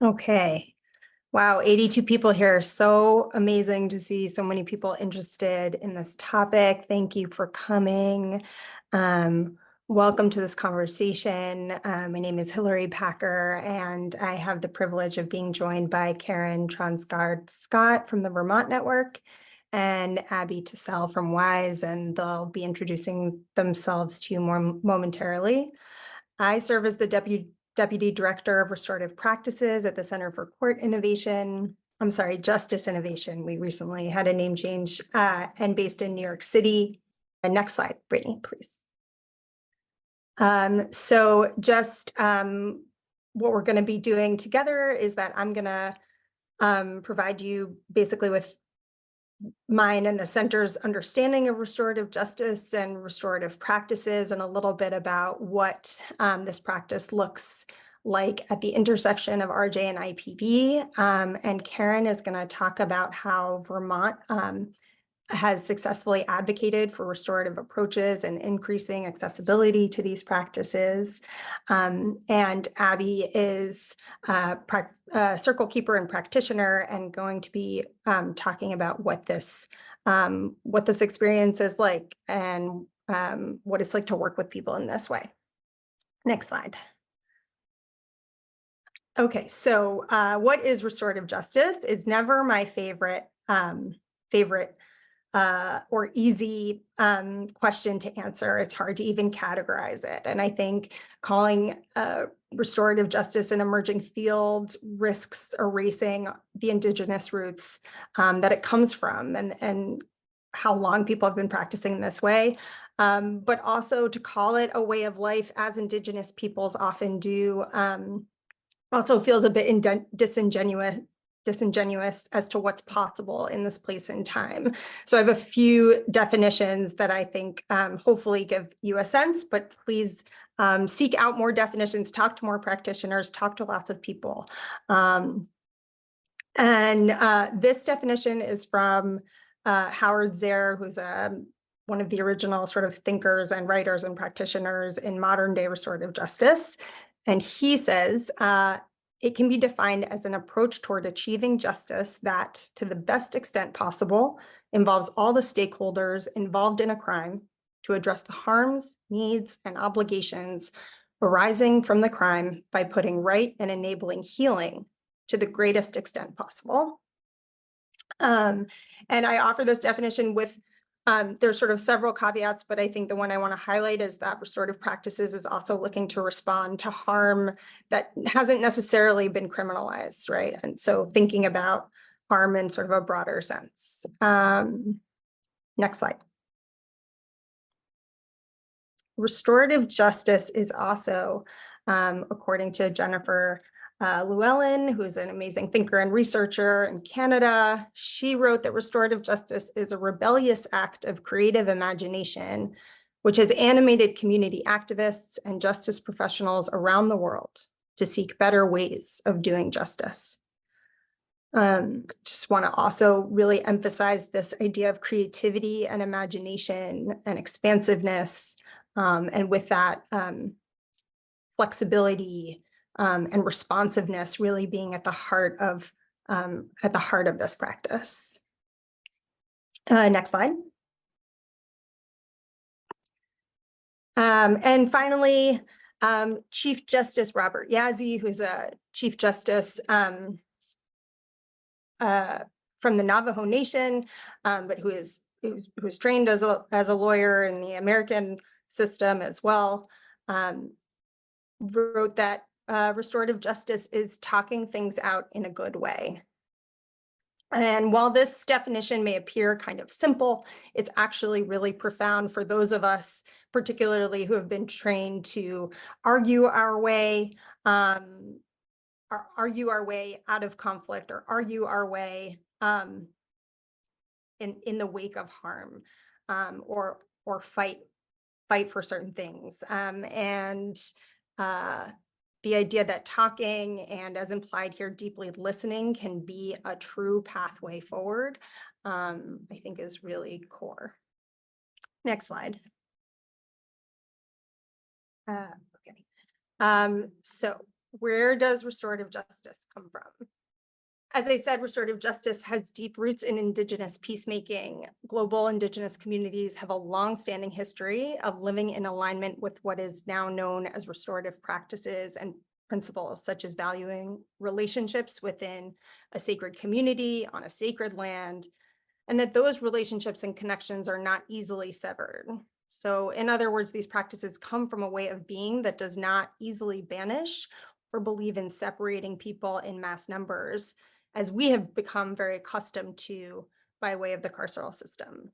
Okay. Wow, 82 people here. So amazing to see so many people interested in this topic. Thank you for coming. Um, Welcome to this conversation. My name is Hillary Packer, and I have the privilege of being joined by Karen Tronsgard-Scott from the Vermont Network and Abby Tassel from WISE, and they'll be introducing themselves to you more momentarily. I serve as the Deputy Director of Restorative Practices at the Center for Justice Innovation. We recently had a name change and based in New York City. And next slide, Brittany, please. So just what we're going to be doing together is that I'm going to provide you basically with mine and the center's understanding of restorative justice and restorative practices, and a little bit about what this practice looks like at the intersection of RJ and IPV. And Karen is going to talk about how Vermont has successfully advocaate for restorative approaches and increasing accessibility to these practices. And Abby is a circle keeper and practitioner, and going to be talking about what this experience is like and what it's like to work with people in this way. Next slide. Okay, so what is restorative justice? Is never my favorite or easy question to answer. It's hard to even categorize it. And I think calling restorative justice an emerging field risks erasing the Indigenous roots that it comes from and how long people have been practicing this way. But also to call it a way of life, as Indigenous peoples often do, also feels a bit disingenuous as to what's possible in this place and time. So I have a few definitions that I think hopefully give you a sense, but please seek out more definitions, talk to more practitioners, talk to lots of people. This definition is from Howard Zehr, who's one of the original sort of thinkers and writers and practitioners in modern day restorative justice. And he says, it can be defined as an approach toward achieving justice that, to the best extent possible, involves all the stakeholders involved in a crime to address the harms, needs, and obligations arising from the crime by putting right and enabling healing to the greatest extent possible. And I offer this definition with there's sort of several caveats, but I think the one I want to highlight is that restorative practices is also looking to respond to harm that hasn't necessarily been criminalized, right? And so thinking about harm in sort of a broader sense. Next slide. Restorative justice is also, according to Jennifer Llewellyn, who's an amazing thinker and researcher in Canada, she wrote that restorative justice is a rebellious act of creative imagination, which has animated community activists and justice professionals around the world to seek better ways of doing justice. Just want to also really emphasize this idea of creativity and imagination and expansiveness, and with that, flexibility and responsiveness really being at the heart of this practice. Next slide. And finally, Chief Justice Robert Yazzie, who's a Chief Justice from the Navajo Nation, but who's trained as a lawyer in the American system as well, wrote that restorative justice is talking things out in a good way. And while this definition may appear kind of simple, it's actually really profound for those of us, particularly who have been trained to argue our way out of conflict, or argue our way in the wake of harm, or fight for certain things. The idea that talking, and as implied here, deeply listening, can be a true pathway forward, I think is really core. Next slide. Okay. So where does restorative justice come from? As I said, restorative justice has deep roots in Indigenous peacemaking. Global Indigenous communities have a long-standing history of living in alignment with what is now known as restorative practices and principles, such as valuing relationships within a sacred community on a sacred land, and that those relationships and connections are not easily severed. So in other words, these practices come from a way of being that does not easily banish or believe in separating people in mass numbers, as we have become very accustomed to by way of the carceral system.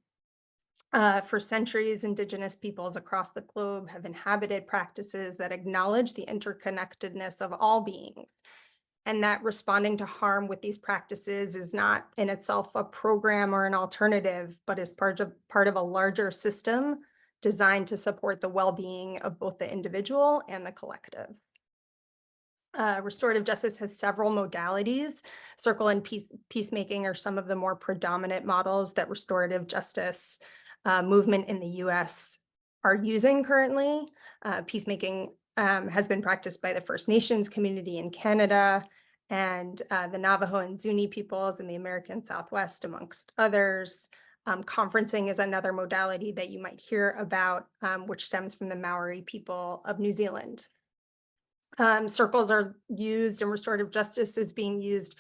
For centuries, Indigenous peoples across the globe have inhabited practices that acknowledge the interconnectedness of all beings, and that responding to harm with these practices is not in itself a program or an alternative, but is part of a larger system designed to support the well-being of both the individual and the collective. Restorative justice has several modalities. Circle and peacemaking are some of the more predominant models that restorative justice movement in the US are using currently. Peacemaking has been practiced by the First Nations community in Canada and the Navajo and Zuni peoples in the American Southwest, amongst others. Conferencing is another modality that you might hear about, which stems from the Maori people of New Zealand. Circles are used, and restorative justice is being used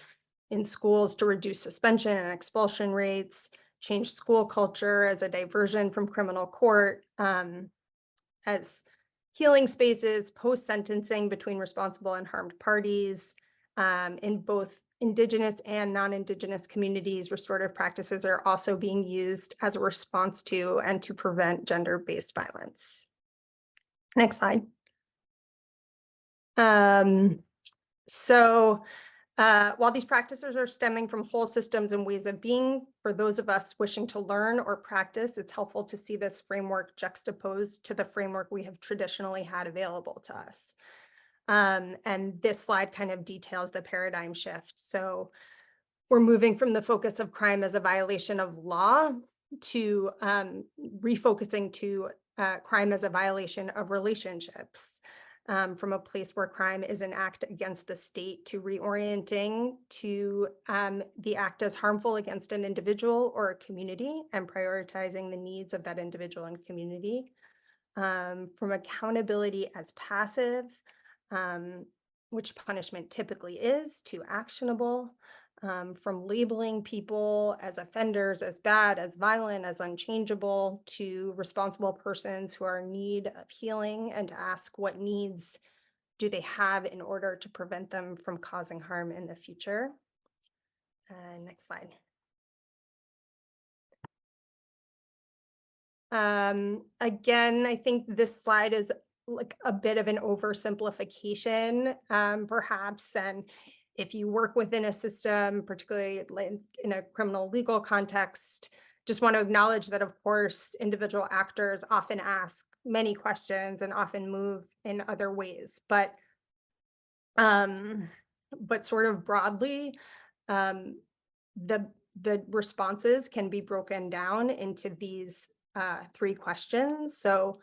in schools to reduce suspension and expulsion rates, change school culture as a diversion from criminal court, as healing spaces, post-sentencing between responsible and harmed parties. In both Indigenous and non-Indigenous communities, restorative practices are also being used as a response to and to prevent gender-based violence. Next slide. While these practices are stemming from whole systems and ways of being, for those of us wishing to learn or practice, it's helpful to see this framework juxtaposed to the framework we have traditionally had available to us. And this slide kind of details the paradigm shift. So we're moving from the focus of crime as a violation of law to refocusing to crime as a violation of relationships. From a place where crime is an act against the state to reorienting to the act as harmful against an individual or a community and prioritizing the needs of that individual and community. From accountability as passive, which punishment typically is, to actionable. From labeling people as offenders, as bad, as violent, as unchangeable, to responsible persons who are in need of healing, and to ask what needs do they have in order to prevent them from causing harm in the future. Next slide. Again, I think this slide is like a bit of an oversimplification, perhaps, and if you work within a system, particularly in a criminal legal context, just want to acknowledge that, of course, individual actors often ask many questions and often move in other ways. But sort of broadly, the responses can be broken down into these three questions. So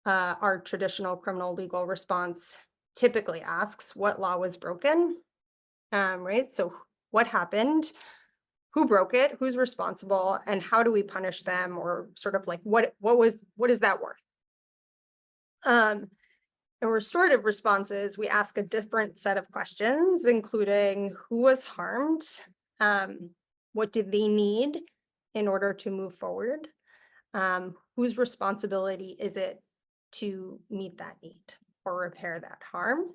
our traditional criminal legal response typically asks what law was broken. Right? So what happened? Who broke it? Who's responsible? And how do we punish them? Or sort of like what is that worth? In restorative responses, we ask a different set of questions, including who was harmed, what did they need in order to move forward, whose responsibility is it to meet that need or repair that harm,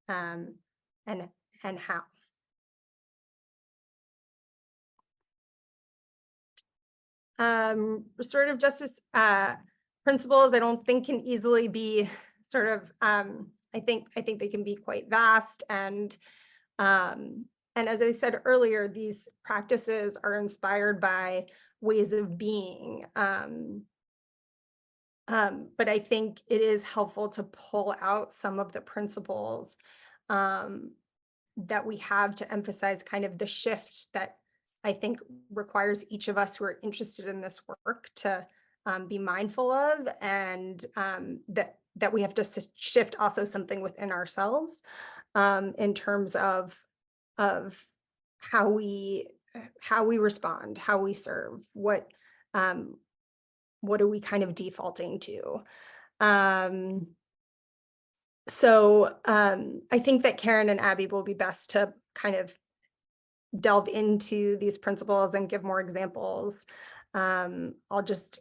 and how. Restorative justice principles, I don't think can easily be sort of, I think they can be quite vast, and as I said earlier, these practices are inspired by ways of being. But I think it is helpful to pull out some of the principles that we have to emphasize kind of the shift that I think requires each of us who are interested in this work to be mindful of, and that we have to shift also something within ourselves. in terms of how we respond, how we serve, what are we kind of defaulting to. I think that Karen and Abby will be best to kind of delve into these principles and give more examples. I'll just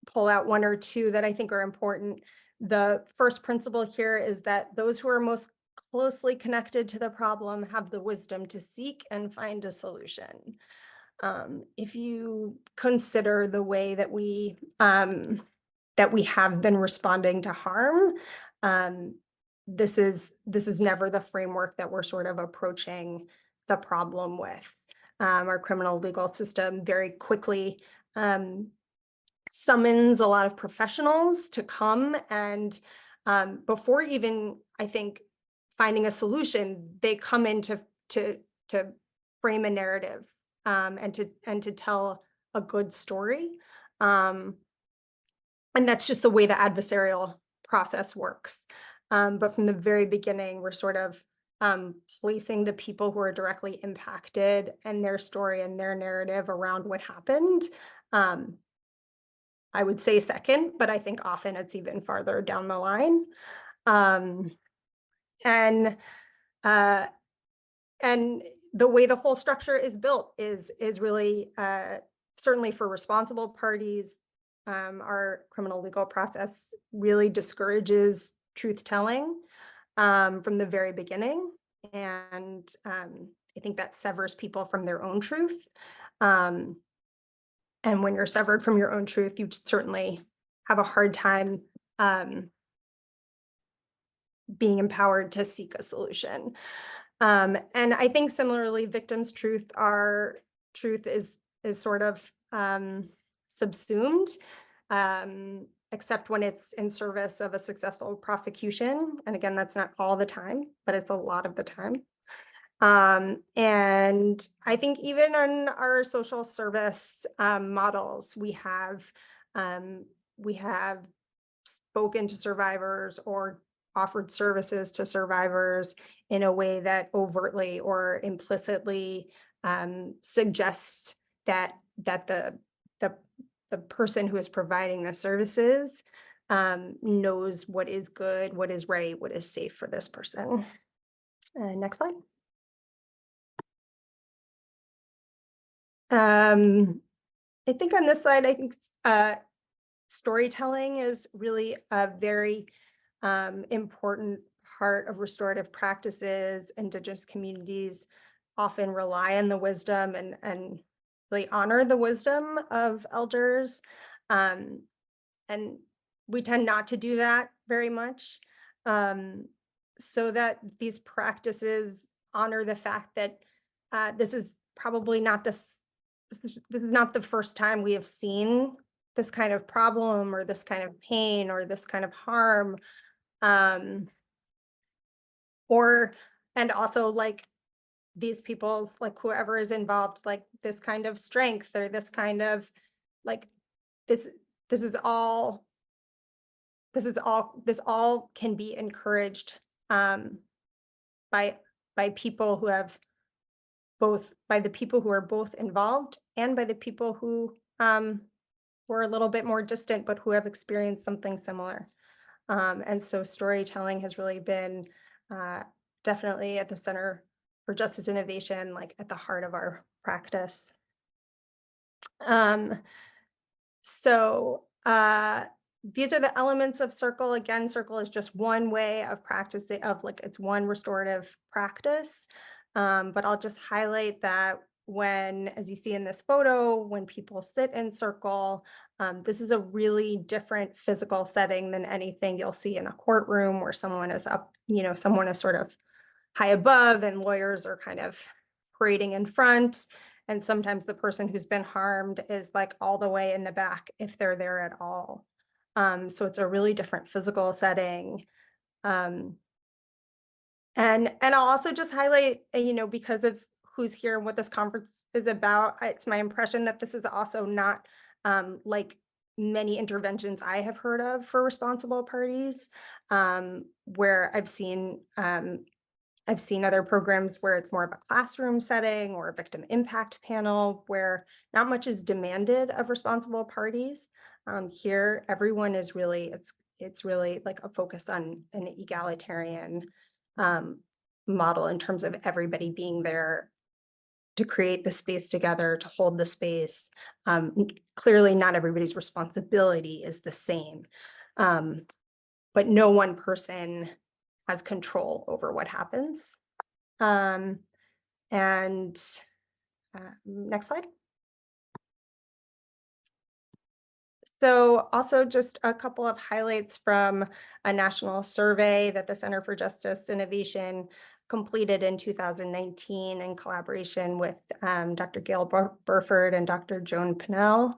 pull out one or two that I think are important. The first principle here is that those who are most closely connected to the problem have the wisdom to seek and find a solution. If you consider the way that we have been responding to harm, this is never the framework that we're sort of approaching the problem with. Our criminal legal system very quickly summons a lot of professionals to come and before even, I think, finding a solution, they come in to frame a narrative and to tell a good story. And that's just the way the adversarial process works. But from the very beginning, we're sort of placing the people who are directly impacted and their story and their narrative around what happened. I would say second, but I think often it's even farther down the line. And the way the whole structure is built is really certainly for responsible parties. Our criminal legal process really discourages truth telling from the very beginning. And I think that severs people from their own truth. And when you're severed from your own truth, you certainly have a hard time being empowered to seek a solution. And I think similarly, victims' truth is sort of subsumed, except when it's in service of a successful prosecution. And again, that's not all the time, but it's a lot of the time. And I think even in our social service models, we have spoken to survivors or offered services to survivors in a way that overtly or implicitly suggests that the person who is providing the services knows what is good, what is right, what is safe for this person. Next slide. I think on this slide, I think storytelling is really a very important part of restorative practices. Indigenous communities often rely on the wisdom and really honor the wisdom of elders. And we tend not to do that very much. So that these practices honor the fact that this is probably not this is not the first time we have seen this kind of problem or this kind of pain or this kind of harm. And also like these people's, like whoever is involved, like this kind of strength or this kind of like, this all can be encouraged by people who have by the people who are both involved and by the people who were a little bit more distant, but who have experienced something similar. And so storytelling has really been definitely at the center for justice innovation, like at the heart of our practice. These are the elements of circle. Again, circle is just one way of practicing, it's one restorative practice. But I'll just highlight that when, as you see in this photo, when people sit in circle, this is a really different physical setting than anything you'll see in a courtroom where someone is up, someone is sort of high above and lawyers are kind of parading in front. And sometimes the person who's been harmed is like all the way in the back if they're there at all. So it's a really different physical setting. And I'll also just highlight, because of who's here and what this conference is about, it's my impression that this is also not like many interventions I have heard of for responsible parties, where I've seen I've seen other programs where it's more of a classroom setting or a victim impact panel where not much is demanded of responsible parties. Here, everyone is really, it's really like a focus on an egalitarian model in terms of everybody being there to create the space together, to hold the space. Clearly, not everybody's responsibility is the same, but no one person has control over what happens. And next slide. So also just a couple of highlights from a national survey that the Center for Justice Innovation completed in 2019 in collaboration with Dr. Gail Burford and Dr. Joan Pinnell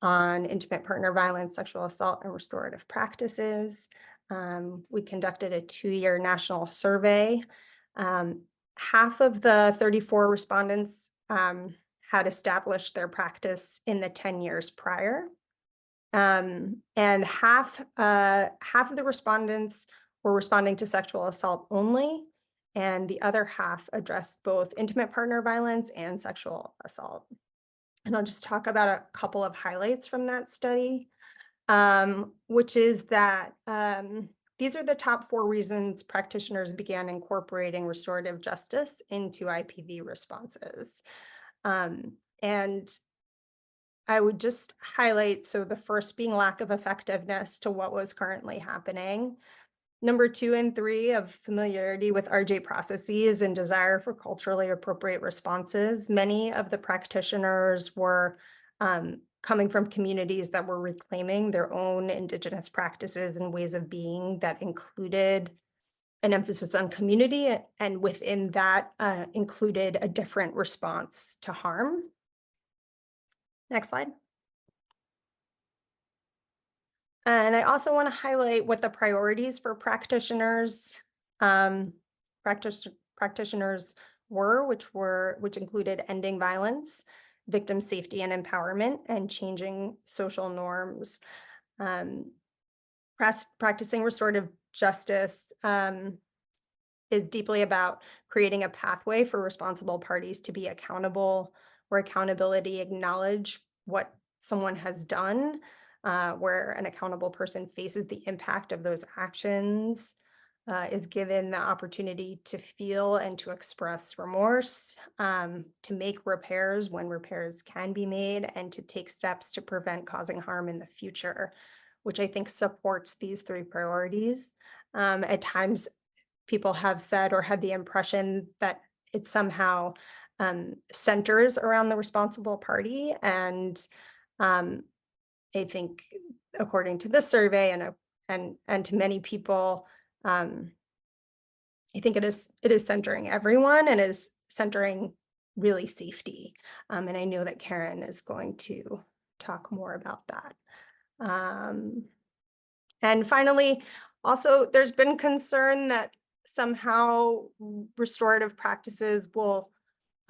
on intimate partner violence, sexual assault, and restorative practices. We conducted a 2-year national survey. Half of the 34 respondents had established their practice in the 10 years prior. And half of the respondents were responding to sexual assault only, and the other half addressed both intimate partner violence and sexual assault. And I'll just talk about a couple of highlights from that study, which is that these are the top 4 reasons practitioners began incorporating restorative justice into IPV responses. And I would just highlight, so the first being lack of effectiveness to what was currently happening. Number 2 and 3 of familiarity with RJ processes and desire for culturally appropriate responses. Many of the practitioners were coming from communities that were reclaiming their own Indigenous practices and ways of being that included an emphasis on community, and within that included a different response to harm. Next slide. And I also want to highlight what the priorities for practitioners were, which included ending violence, victim safety and empowerment, and changing social norms. Practicing restorative justice is deeply about creating a pathway for responsible parties to be accountable, where accountability acknowledge what someone has done, where an accountable person faces the impact of those actions, is given the opportunity to feel and to express remorse, to make repairs when repairs can be made, and to take steps to prevent causing harm in the future, which I think supports these 3 priorities. At times, people have said or had the impression that it somehow centers around the responsible party. And I think, according to this survey and to many people, I think it is centering everyone and is centering really safety. And I know that Karen is going to talk more about that. And finally, also, there's been concern that somehow restorative practices will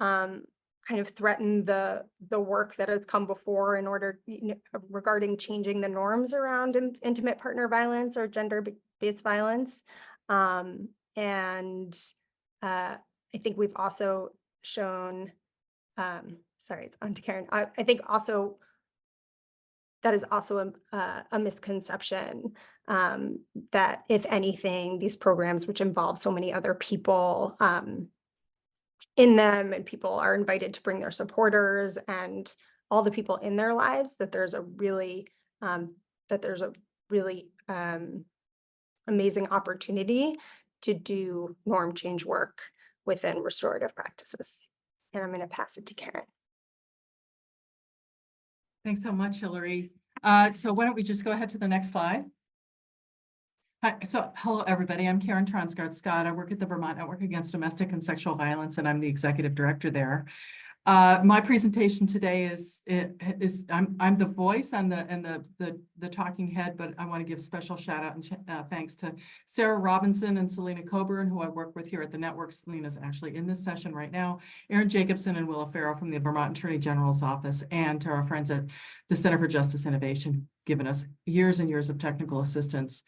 kind of threaten the work that has come before in order, regarding changing the norms around intimate partner violence or gender-based violence. And I think we've also shown, sorry, it's on to Karen. I think also that is also a misconception, that if anything, these programs, which involve so many other people in them, and people are invited to bring their supporters and all the people in their lives, that there's a really amazing opportunity to do norm change work within restorative practices. And I'm going to pass it to Karen. Thanks so much, Hillary. So why don't we just go ahead to the next slide? Hi, so hello, everybody. I'm Karen Tronsgard-Scott. I work at the Vermont Network Against Domestic and Sexual Violence, and I'm the executive director there. My presentation today is I'm the voice and the talking head, but I want to give special shout out and thanks to Sarah Robinson and Selena Coburn, who I work with here at the network. Selena's actually in this session right now. Erin Jacobson and Willa Farrow from the Vermont Attorney General's office, and to our friends at the Center for Justice Innovation, who've given us years and years of technical assistance.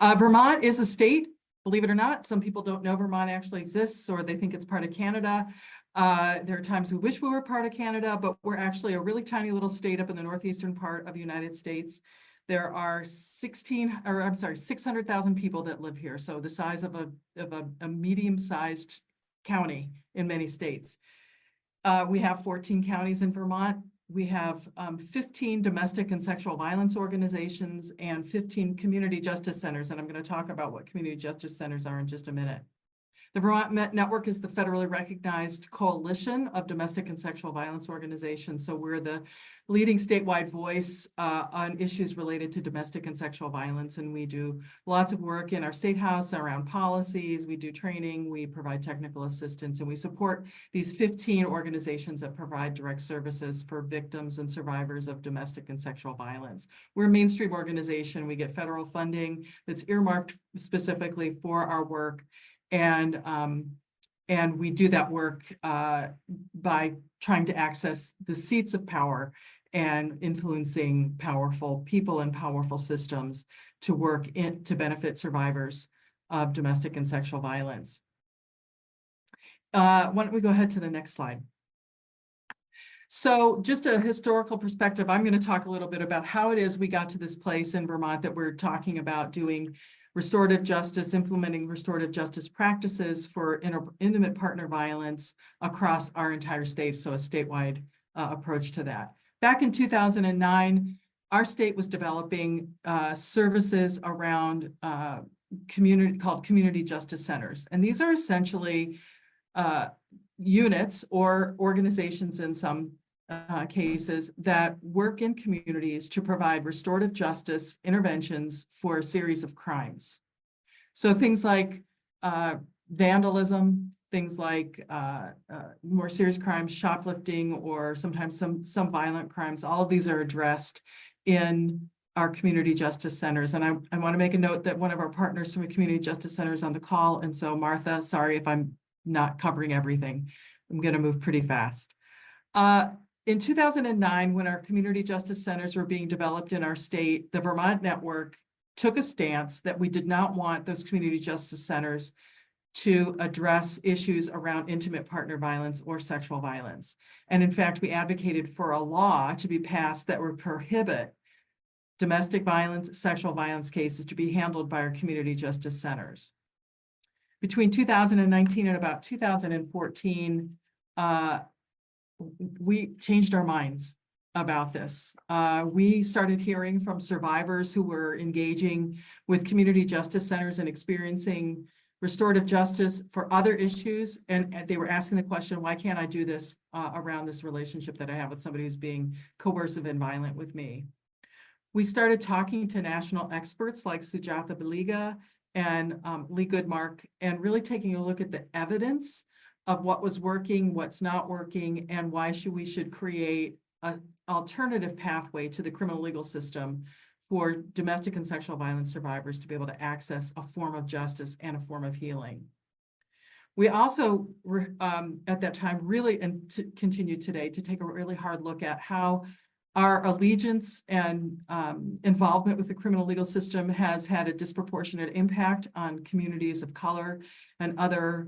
Vermont is a state believe it or not, some people don't know Vermont actually exists, or they think it's part of Canada. There are times we wish we were part of Canada, but we're actually a really tiny little state up in the northeastern part of the United States. There are 600,000 people that live here. So the size of a medium-sized county in many states. We have 14 counties in Vermont. We have 15 domestic and sexual violence organizations and 15 community justice centers. And I'm going to talk about what community justice centers are in just a minute. The Vermont Network is the federally recognized coalition of domestic and sexual violence organizations. So we're the leading statewide voice on issues related to domestic and sexual violence. And we do lots of work in our state house around policies. We do training, we provide technical assistance, and we support these 15 organizations that provide direct services for victims and survivors of domestic and sexual violence. We're a mainstream organization. We get federal funding that's earmarked specifically for our work. And we do that work by trying to access the seats of power and influencing powerful people and powerful systems to work to benefit survivors of domestic and sexual violence. Why don't we go ahead to the next slide? So just a historical perspective, I'm going to talk a little bit about how it is we got to this place in Vermont that we're talking about doing restorative justice, implementing restorative justice practices for intimate partner violence across our entire state, so a statewide approach to that. Back in 2009, our state was developing services around community justice centers. And these are essentially units or organizations in some cases that work in communities to provide restorative justice interventions for a series of crimes. So things like vandalism, things like more serious crimes, shoplifting, or sometimes some violent crimes. All of these are addressed in our community justice centers. And I want to make a note that one of our partners from a community justice center is on the call. And so Martha, sorry if I'm not covering everything. I'm going to move pretty fast. In 2009, when our community justice centers were being developed in our state, the Vermont Network took a stance that we did not want those community justice centers to address issues around intimate partner violence or sexual violence. And in fact, we advocated for a law to be passed that would prohibit domestic violence, sexual violence cases to be handled by our community justice centers. Between 2019 and about 2014, we changed our minds about this. We started hearing from survivors who were engaging with community justice centers and experiencing restorative justice for other issues. And they were asking the question, why can't I do this around this relationship that I have with somebody who's being coercive and violent with me? We started talking to national experts like Sujatha Baliga and Lee Goodmark, and really taking a look at the evidence of what was working, what's not working, and why we should create an alternative pathway to the criminal legal system for domestic and sexual violence survivors to be able to access a form of justice and a form of healing. We also were, at that time, really, and to continue today, to take a really hard look at how our allegiance and involvement with the criminal legal system has had a disproportionate impact on communities of color and other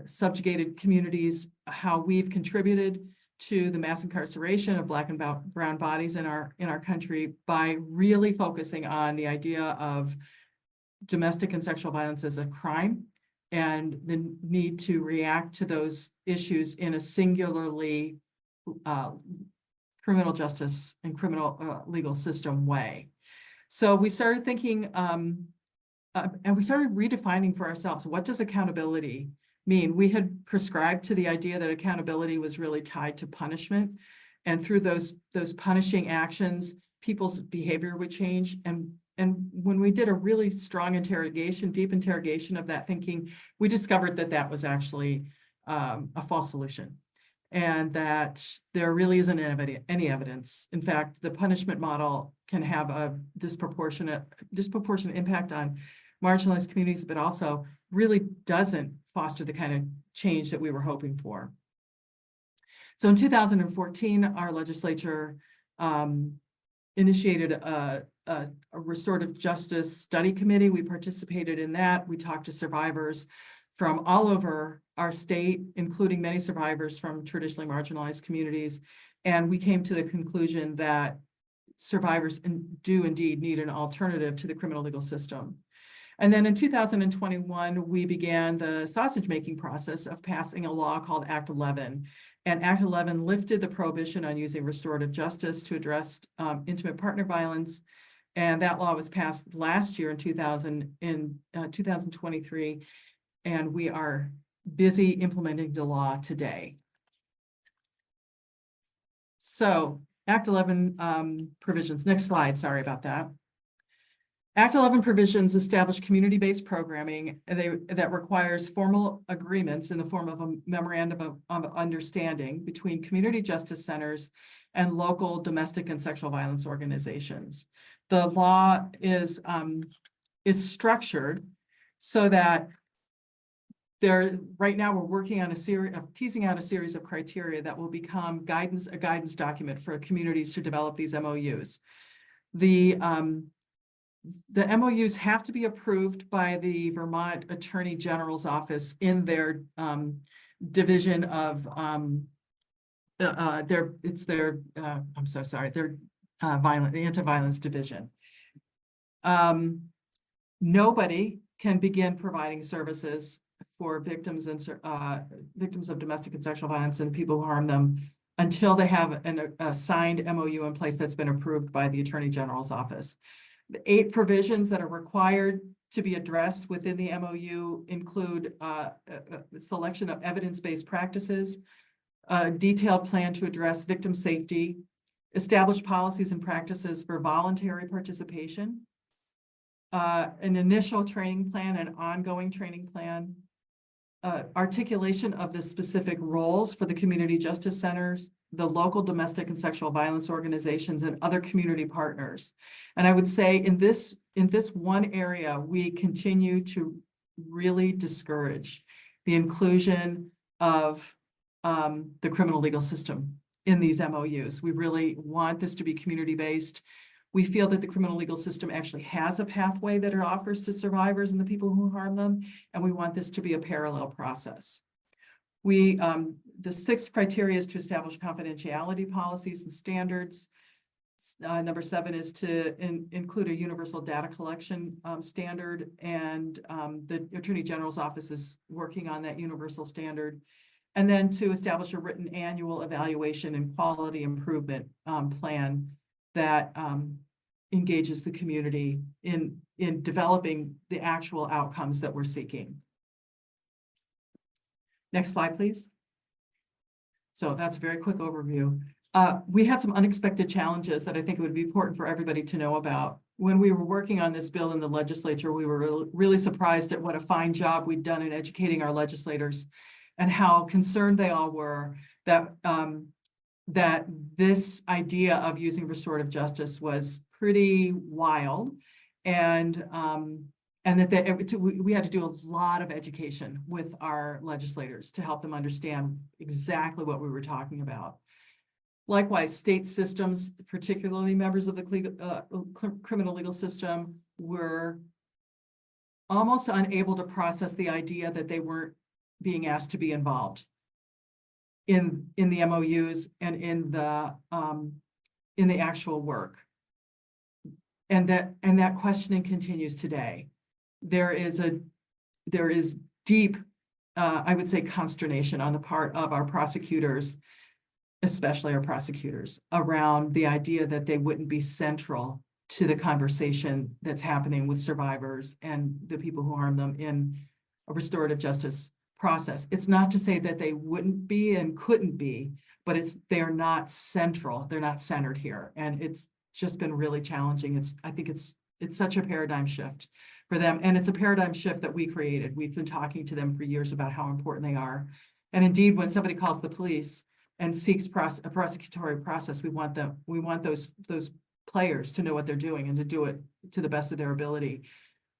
subjugated communities, how we've contributed to the mass incarceration of Black and brown bodies in our country by really focusing on the idea of domestic and sexual violence as a crime and the need to react to those issues in a singularly criminal justice and criminal legal system way. So we started thinking, and we started redefining for ourselves, what does accountability mean? We had prescribed to the idea that accountability was really tied to punishment. And through those punishing actions, people's behavior would change. And when we did a really strong interrogation, deep interrogation of that thinking, we discovered that that was actually a false solution, and that there really isn't any evidence. In fact, the punishment model can have a disproportionate impact on marginalized communities, but also really doesn't foster the kind of change that we were hoping for. So in 2014, our legislature initiated a a restorative justice study committee. We participated in that. We talked to survivors from all over our state, including many survivors from traditionally marginalized communities. And we came to the conclusion that survivors do indeed need an alternative to the criminal legal system. And then in 2021, we began the sausage-making process of passing a law called Act 11. And Act 11 lifted the prohibition on using restorative justice to address intimate partner violence. And that law was passed last year in 2023. And we are busy implementing the law today. So Act 11 provisions, next slide, sorry about that. Act 11 provisions establish community-based programming that requires formal agreements in the form of a memorandum of understanding between community justice centers and local domestic and sexual violence organizations. The law is structured so that right now we're working on teasing out a series of criteria that will become a guidance document for communities to develop these MOUs. The MOUs have to be approved by the Vermont Attorney General's office in their division of their anti-violence division. Nobody can begin providing services for victims of domestic and sexual violence and people who harm them until they have a signed MOU in place that's been approved by the Attorney General's office. The 8 provisions that are required to be addressed within the MOU include a selection of evidence-based practices, a detailed plan to address victim safety, establish policies and practices for voluntary participation, an initial training plan, an ongoing training plan, articulation of the specific roles for the community justice centers, the local domestic and sexual violence organizations, and other community partners. And I would say in this one area, we continue to really discourage the inclusion of the criminal legal system in these MOUs. We really want this to be community-based. We feel that the criminal legal system actually has a pathway that it offers to survivors and the people who harm them, and we want this to be a parallel process. The 6th criteria is to establish confidentiality policies and standards. Number 7 is to include a universal data collection standard, and the Attorney General's office is working on that universal standard. And then to establish a written annual evaluation and quality improvement plan that engages the community in developing the actual outcomes that we're seeking. Next slide, please. So that's a very quick overview. We had some unexpected challenges that I think it would be important for everybody to know about. When we were working on this bill in the legislature, we were really surprised at what a fine job we'd done in educating our legislators and how concerned they all were that that this idea of using restorative justice was pretty wild, and that we had to do a lot of education with our legislators to help them understand exactly what we were talking about. Likewise, state systems, particularly members of the criminal legal system, were almost unable to process the idea that they weren't being asked to be involved in the MOUs and in the actual work. And that questioning continues today. There is deep, I would say, consternation on the part of our prosecutors, especially our prosecutors, around the idea that they wouldn't be central to the conversation that's happening with survivors and the people who harm them in a restorative justice process. It's not to say that they wouldn't be and couldn't be, but they are not central. They're not centered here. And it's just been really challenging. I think it's such a paradigm shift for them. And it's a paradigm shift that we created. We've been talking to them for years about how important they are. And indeed, when somebody calls the police and seeks a prosecutorial process, we want those players to know what they're doing and to do it to the best of their ability.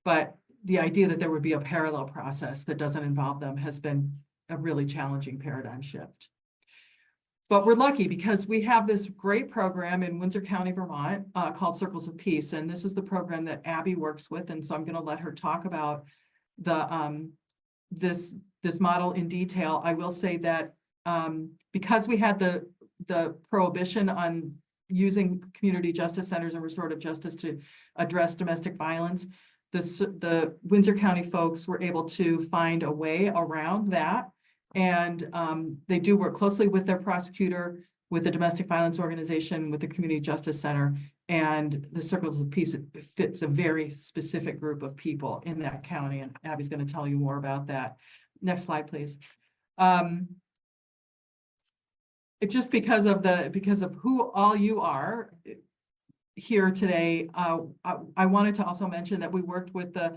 But the idea that there would be a parallel process that doesn't involve them has been a really challenging paradigm shift. But we're lucky because we have this great program in Windsor County, Vermont, called Circles of Peace. And this is the program that Abby works with. And so I'm going to let her talk about the this model in detail. I will say that because we had the prohibition on using community justice centers and restorative justice to address domestic violence, the Windsor County folks were able to find a way around that. And they do work closely with their prosecutor, with the domestic violence organization, with the community justice center, and the Circles of Peace. It fits a very specific group of people in that county, and Abby's going to tell you more about that. Next slide, please. Just because of who all you are here today, I wanted to also mention that we worked with the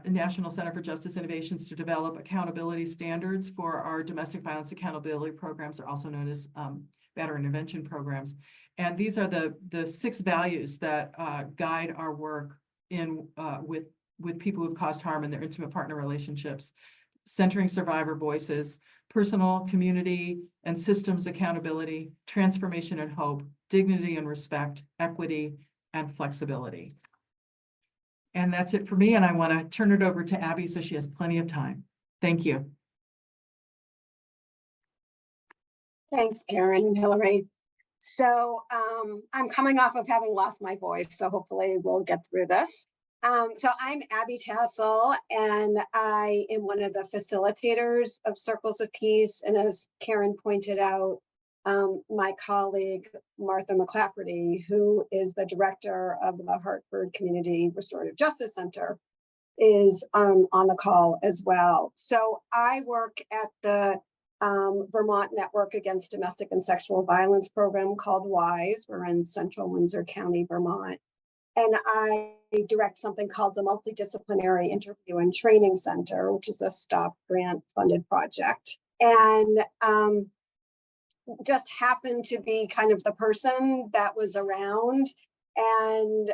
National Center for Justice Innovations to develop accountability standards for our domestic violence accountability programs. They're also known as batterer intervention programs. And these are the 6 values that guide our work in with people who've caused harm in their intimate partner relationships: centering survivor voices, personal, community, and systems accountability, transformation and hope, dignity and respect, equity, and flexibility. And that's it for me. And I want to turn it over to Abby so she has plenty of time. Thank you. Thanks, Karen and Hillary. So I'm coming off of having lost my voice, so hopefully we'll get through this. So I'm Abby Tassel, and I am one of the facilitators of Circles of Peace. And as Karen pointed out, my colleague, Martha McClafferty, who is the director of the Hartford Community Restorative Justice Center, is on the call as well. So I work at the Vermont Network Against Domestic and Sexual Violence program called WISE. We're in central Windsor County, Vermont. And I direct something called the Multidisciplinary Interview and Training Center, which is a STOP grant funded project. And just happened to be kind of the person that was around. And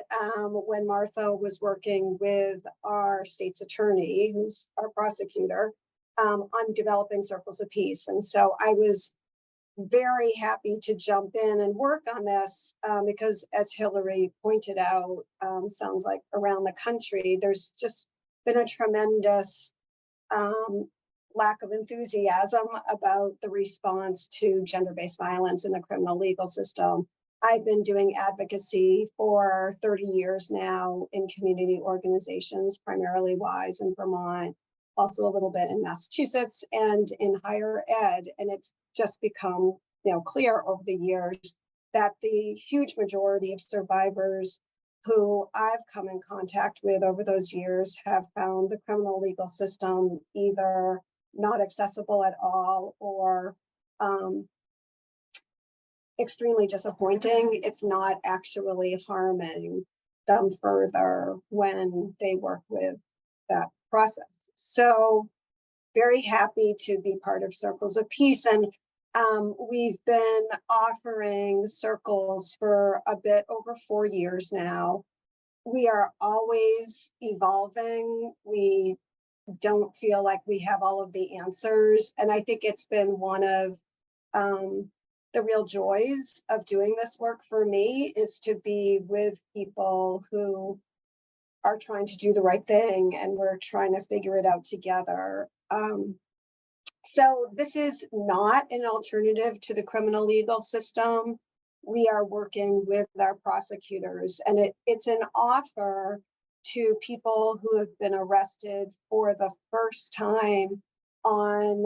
when Martha was working with our state's attorney, who's our prosecutor, on developing Circles of Peace. And so I was very happy to jump in and work on this because, as Hillary pointed out, sounds like around the country, there's just been a tremendous lack of enthusiasm about the response to gender-based violence in the criminal legal system. I've been doing advocacy for 30 years now in community organizations, primarily WISE in Vermont, also a little bit in Massachusetts and in higher ed. And it's just become, clear over the years that the huge majority of survivors who I've come in contact with over those years have found the criminal legal system either not accessible at all or extremely disappointing, if not actually harming them further when they work with that process. So very happy to be part of Circles of Peace. And we've been offering circles for a bit over 4 years now. We are always evolving. We don't feel like we have all of the answers. And I think it's been one of the real joys of doing this work for me is to be with people who are trying to do the right thing and we're trying to figure it out together. So this is not an alternative to the criminal legal system. We are working with our prosecutors, and it's an offer to people who have been arrested for the first time on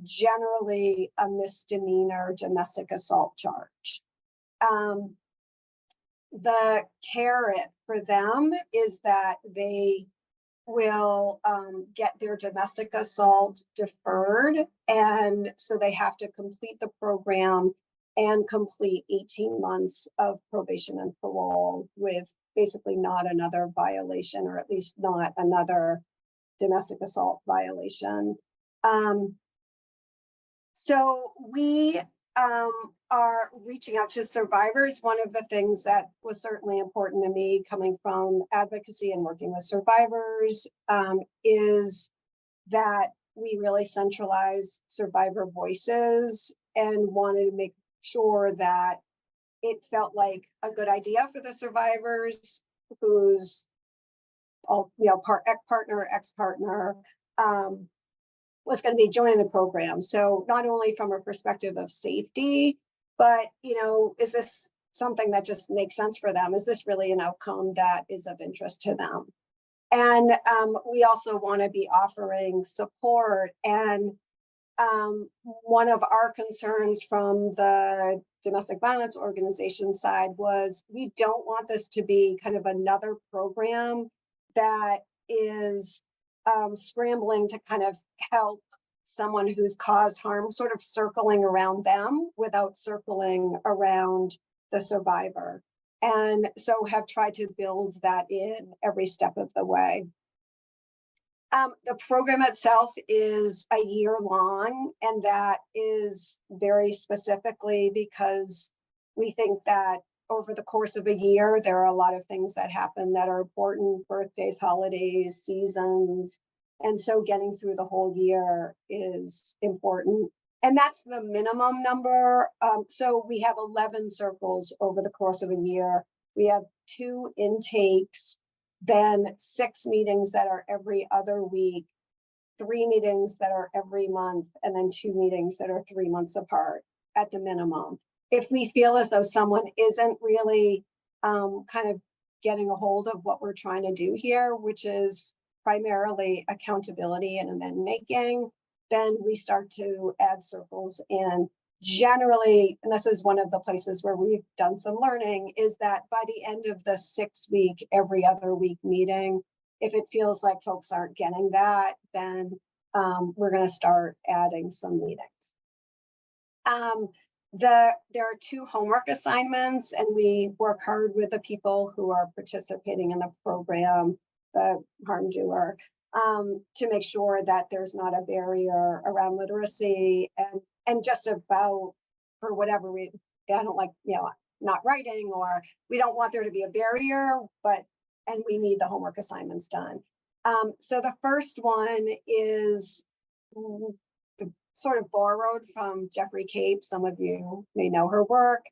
generally a misdemeanor domestic assault charge. The carrot for them is that they will get their domestic assault deferred, and so they have to complete the program and complete 18 months of probation and parole with basically not another violation, or at least not another domestic assault violation. So we are reaching out to survivors. One of the things that was certainly important to me coming from advocacy and working with survivors is that we really centralize survivor voices and wanted to make sure that it felt like a good idea for the survivors whose partner, ex-partner, was going to be joining the program. So not only from a perspective of safety, but, is this something that just makes sense for them? Is this really an outcome that is of interest to them? And we also want to be offering support. And one of our concerns from the domestic violence organization side was we don't want this to be kind of another program that is scrambling to kind of help someone who's caused harm, sort of circling around them without circling around the survivor. And so have tried to build that in every step of the way. The program itself is a year long, and that is very specifically because we think that over the course of a year, there are a lot of things that happen that are important: birthdays, holidays, seasons. And so getting through the whole year is important. And that's the minimum number. So we have 11 circles over the course of a year. We have 2 intakes, then 6 meetings that are every other week, 3 meetings that are every month, and then 2 meetings that are 3 months apart at the minimum. If we feel as though someone isn't really kind of getting a hold of what we're trying to do here, which is primarily accountability and amendment making, then we start to add circles in. Generally, and this is one of the places where we've done some learning, is that by the end of the 6-week, every other week meeting, if it feels like folks aren't getting that, then we're going to start adding some meetings. There are 2 homework assignments, and we work hard with the people who are participating in the program, the harm doer, to make sure that there's not a barrier around literacy and just about, for whatever reason, I don't like, not writing, or we don't want there to be a barrier, and we need the homework assignments done. So the first one is sort of borrowed from Jeffrey Cape. Some of you may know her work.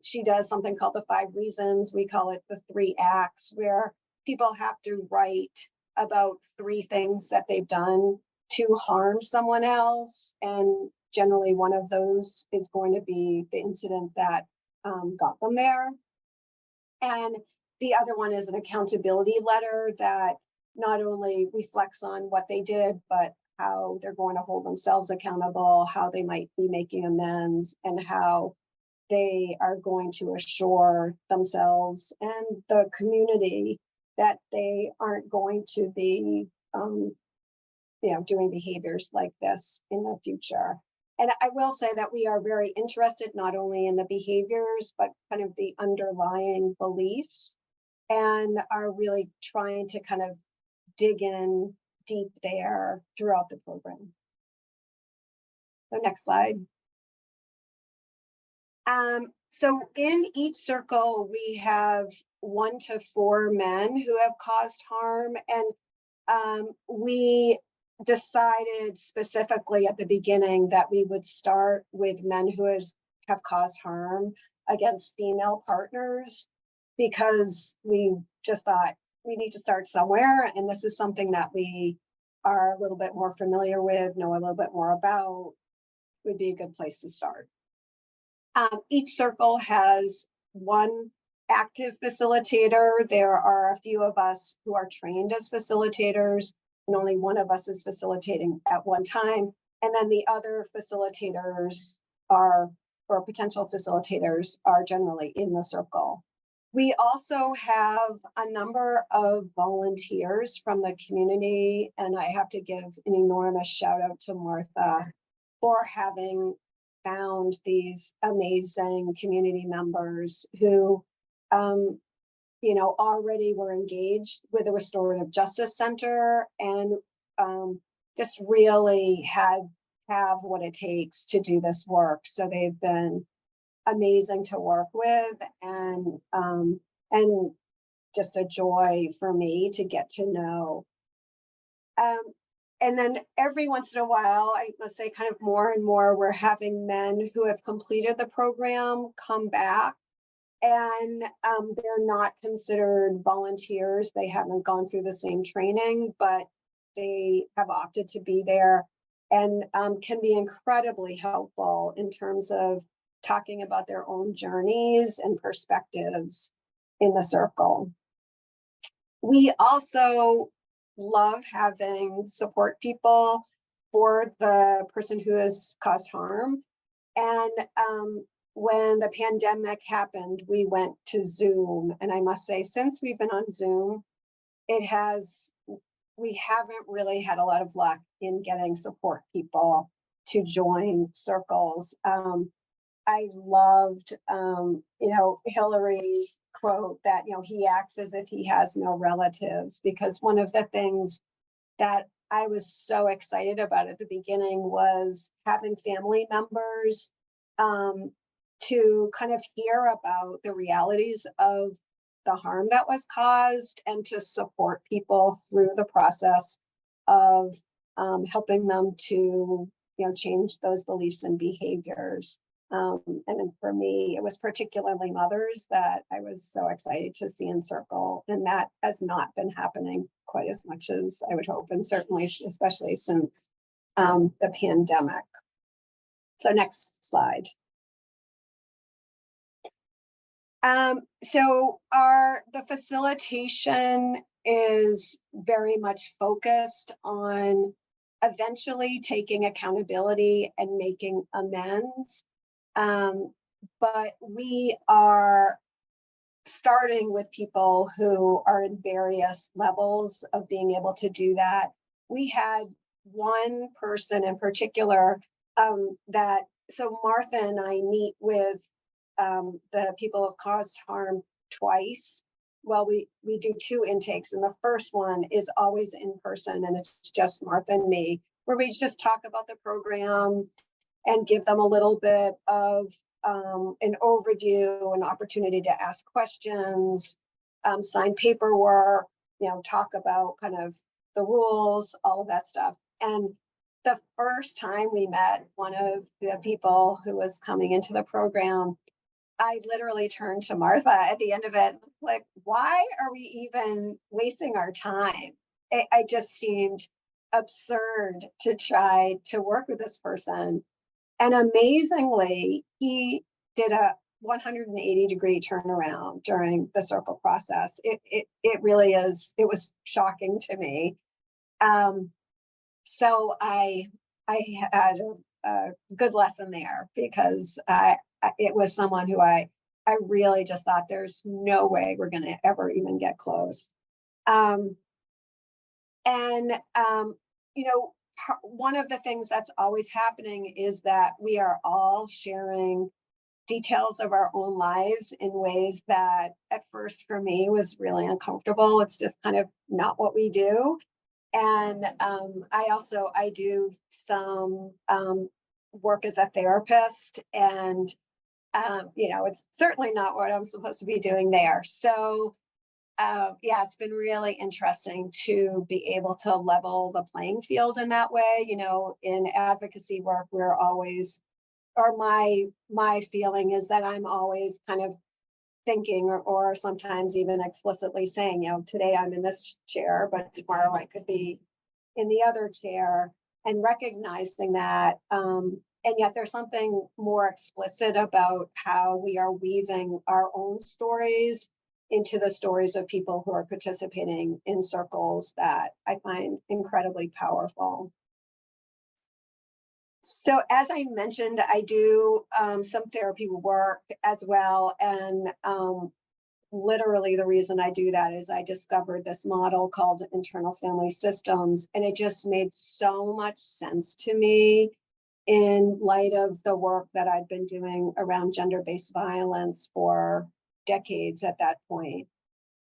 She does something called the 5 reasons. We call it the 3 acts, where people have to write about 3 things that they've done to harm someone else. And generally one of those is going to be the incident that got them there. And the other one is an accountability letter that not only reflects on what they did, but how they're going to hold themselves accountable, how they might be making amends, and how they are going to assure themselves and the community that they aren't going to be, doing behaviors like this in the future. And I will say that we are very interested not only in the behaviors, but kind of the underlying beliefs, and are really trying to kind of dig in deep there throughout the program. So next slide. So in each circle, we have 1 to 4 men who have caused harm, and we decided specifically at the beginning that we would start with men who have caused harm against female partners, because we just thought we need to start somewhere, and this is something that we are a little bit more familiar with, know a little bit more about, would be a good place to start. Each circle has 1 active facilitator. There are a few of us who are trained as facilitators, and only 1 of us is facilitating at one time. And then the other facilitators or potential facilitators are generally in the circle. We also have a number of volunteers from the community, and I have to give an enormous shout out to Martha for having found these amazing community members who, already were engaged with the Restorative Justice Center, and just really have what it takes to do this work. So they've been amazing to work with, and just a joy for me to get to know. And then every once in a while, I must say kind of more and more, we're having men who have completed the program come back, and they're not considered volunteers. They haven't gone through the same training, but they have opted to be there, and can be incredibly helpful in terms of talking about their own journeys and perspectives in the circle. We also love having support people for the person who has caused harm. And when the pandemic happened, we went to Zoom. And I must say, since we've been on Zoom, we haven't really had a lot of luck in getting support people to join circles. I loved, Hillary's quote that, he acts as if he has no relatives, because one of the things that I was so excited about at the beginning was having family members to kind of hear about the realities of the harm that was caused, and to support people through the process of helping them to, change those beliefs and behaviors. And for me, it was particularly mothers that I was so excited to see in Circle, and that has not been happening quite as much as I would hope, and certainly, especially since the pandemic. So next slide. So the facilitation is very much focused on eventually taking accountability and making amends. But we are starting with people who are in various levels of being able to do that. We had one person in particular so Martha and I meet with the people who have caused harm twice. Well, we do 2 intakes, and the first one is always in person, and it's just Martha and me, where we just talk about the program and give them a little bit of an overview, an opportunity to ask questions, sign paperwork, talk about kind of the rules, all of that stuff. And the first time we met one of the people who was coming into the program, I literally turned to Martha at the end of it, like, why are we even wasting our time? I just seemed absurd to try to work with this person. And amazingly, he did a 180-degree turnaround during the Circle process. It really is, it was shocking to me. So I had a good lesson there, because it was someone who I really just thought there's no way we're going to ever even get close. One of the things that's always happening is that we are all sharing details of our own lives in ways that at first for me was really uncomfortable. It's just kind of not what we do. And I do some work as a therapist, and it's certainly not what I'm supposed to be doing there. So it's been really interesting to be able to level the playing field in that way. In advocacy work, we're always, or my feeling is that I'm always kind of thinking, or sometimes even explicitly saying, today I'm in this chair, but tomorrow I could be in the other chair, and recognizing that. And yet there's something more explicit about how we are weaving our own stories into the stories of people who are participating in circles that I find incredibly powerful. So as I mentioned, I do some therapy work as well. And literally the reason I do that is I discovered this model called internal family systems, and it just made so much sense to me in light of the work that I've been doing around gender-based violence for decades at that point.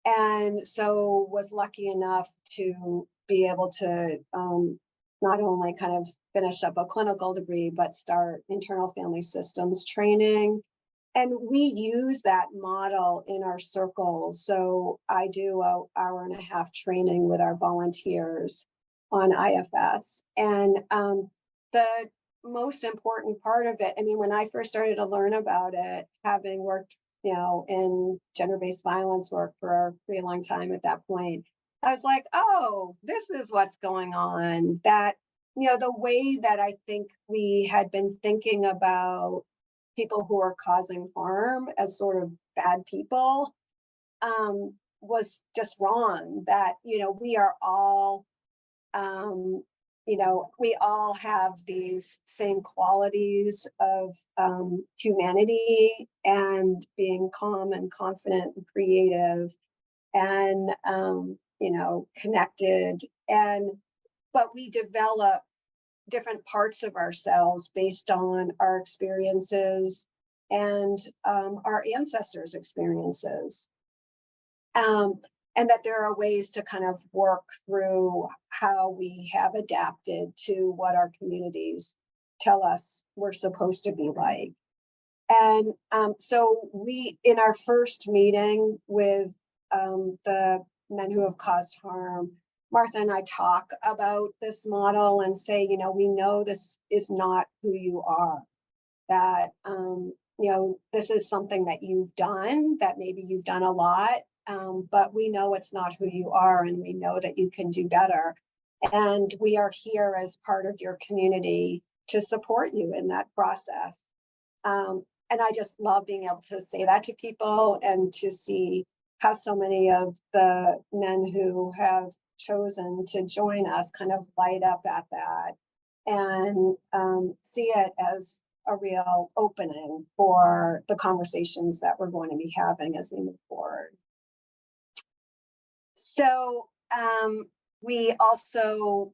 And so was lucky enough to be able to not only kind of finish up a clinical degree, but start internal family systems training. And we use that model in our circles. So I do an hour-and-a-half training with our volunteers on IFS. And the most important part of it, I mean, when I first started to learn about it, having worked, in gender-based violence work for a pretty long time at that point, I was like, oh, this is what's going on. That, the way that I think we had been thinking about people who are causing harm as sort of bad people was just wrong. That, we are all, we all have these same qualities of humanity and being calm and confident and creative and, connected. But we develop different parts of ourselves based on our experiences and our ancestors' experiences. And that there are ways to kind of work through how we have adapted to what our communities tell us we're supposed to be like. And so we, in our first meeting with the men who have caused harm, Martha and I talk about this model and say, we know this is not who you are, that, this is something that you've done, that maybe you've done a lot, but we know it's not who you are, and we know that you can do better. And we are here as part of your community to support you in that process. And I just love being able to say that to people and to see how so many of the men who have chosen to join us kind of light up at that and see it as a real opening for the conversations that we're going to be having as we move forward. So we also